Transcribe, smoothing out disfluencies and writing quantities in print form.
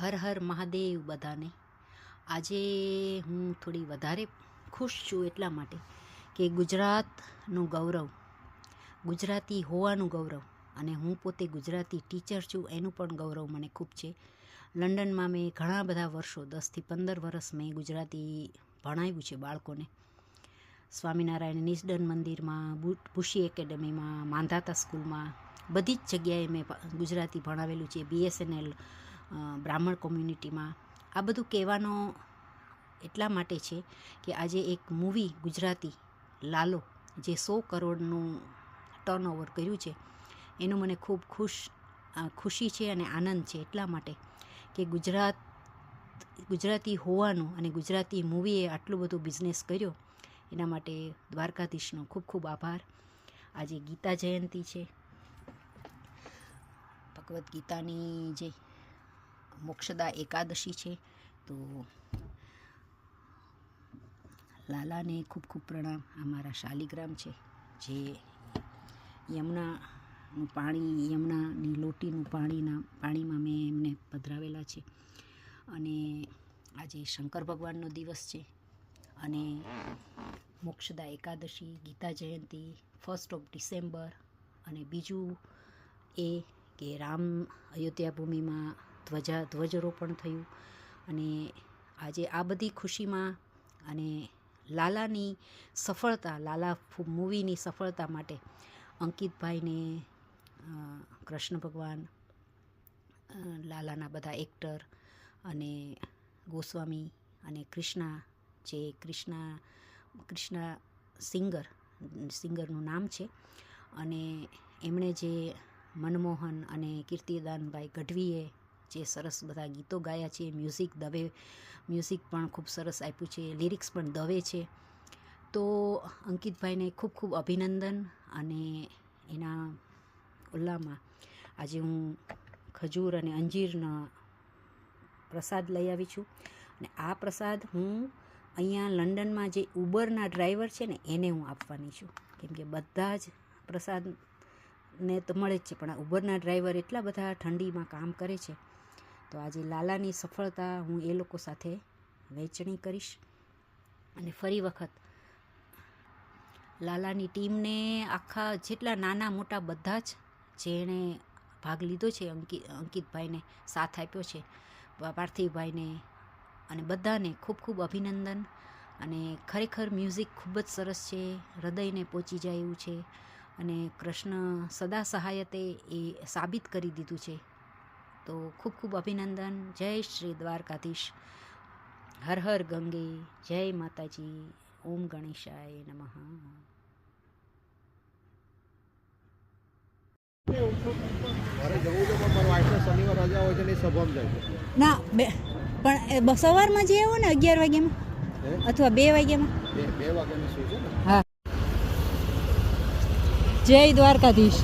હર હર મહાદેવ બધાને. આજે હું થોડી વધારે ખુશ છું એટલા માટે કે ગુજરાતનું ગૌરવ, ગુજરાતી હોવાનું ગૌરવ, અને હું પોતે ગુજરાતી ટીચર છું એનું પણ ગૌરવ મને ખૂબ છે. લંડનમાં મેં ઘણા બધા વર્ષો 10 થી 15 વર્ષ મેં ગુજરાતી ભણાવ્યું છે બાળકોને. સ્વામિનારાયણ નિસ્ડન મંદિરમાં, બુશી એકેડમીમાં, માંધાતા સ્કૂલમાં, બધી જ જગ્યાએ મેં ગુજરાતી ભણાવેલું છે. BSNL બ્રાહ્મણ કોમ્યુનિટીમાં. આ બધું કહેવાનો એટલા માટે છે કે આજે એક મૂવી ગુજરાતી લાલો જે 100 કરોડનું ટર્નઓવર કર્યું છે એનું મને ખૂબ ખુશી છે અને આનંદ છે એટલા માટે કે ગુજરાતી હોવાનું અને ગુજરાતી મૂવીએ આટલું બધું બિઝનેસ કર્યો એના માટે દ્વારકાધીશનો ખૂબ ખૂબ આભાર. આજે ગીતા જયંતિ છે. ભગવદ્ ગીતાની જે મોક્ષદા એકાદશી છે, તો લાલાને ખૂબ ખૂબ પ્રણામ. અમારા શાલિગ્રામ છે જે યમુનાની લોટીનું પાણીમાં મેં એમને પધરાવેલા છે. અને આજે શંકર ભગવાનનો દિવસ છે અને મોક્ષદા એકાદશી, ગીતા જયંતિ, 1 ડિસેમ્બર, અને બીજું એ કે રામ અયોધ્યા ભૂમિમાં ધ્વજરોપણ થયું. અને આજે આ બધી ખુશીમાં અને લાલાની સફળતા, લાલા મૂવીની સફળતા માટે અંકિતભાઈને, કૃષ્ણ ભગવાન, લાલાના બધા એક્ટર અને ગોસ્વામી અને કૃષ્ણા સિંગરનું નામ છે. અને એમણે જે મનમોહન અને કીર્તિદાનભાઈ ગઢવીએ જે સરસ બધા ગીતો ગાયા છે, મ્યુઝિક પણ ખૂબ સરસ આપ્યું છે, લિરિક્સ પણ દવે છે. તો અંકિતભાઈને ખૂબ ખૂબ અભિનંદન. અને એના ઓલામાં આજે હું ખજૂર અને અંજીરનો પ્રસાદ લઈ આવી છું. અને આ પ્રસાદ હું અહીંયા લંડનમાં જે ઉબરના ડ્રાઈવર છે ને એને હું આપવાની છું, કેમ કે બધા જ પ્રસાદને તો મળે જ છે, પણ આ ઉબરના ડ્રાઈવર એટલા બધા ઠંડીમાં કામ કરે છે. તો આજે લાલાની સફળતા હું એ લોકો સાથે વહેંચણી કરીશ. અને ફરી વખત લાલાની ટીમને, આખા જેટલા નાના મોટા બધા જ જેણે ભાગ લીધો છે, અંકિતભાઈને સાથ આપ્યો છે, પાર્થિવભાઈને, અને બધાને ખૂબ ખૂબ અભિનંદન. અને ખરેખર મ્યુઝિક ખૂબ જ સરસ છે, હૃદયને પહોંચી જાય એવું છે. અને કૃષ્ણ સદા સહાયતે એ સાબિત કરી દીધું છે. તો ખૂબ ખૂબ અભિનંદન. જય શ્રી દ્વારકાધીશ. હર હર ગંગે. જય માતાજી. ઓમ ગણેશાય નમઃ. ના પણ સવારમાં જે આવો ને 11 વાગ્યામાં અથવા 2 વાગ્યામાં. હા. જય દ્વારકાધીશ.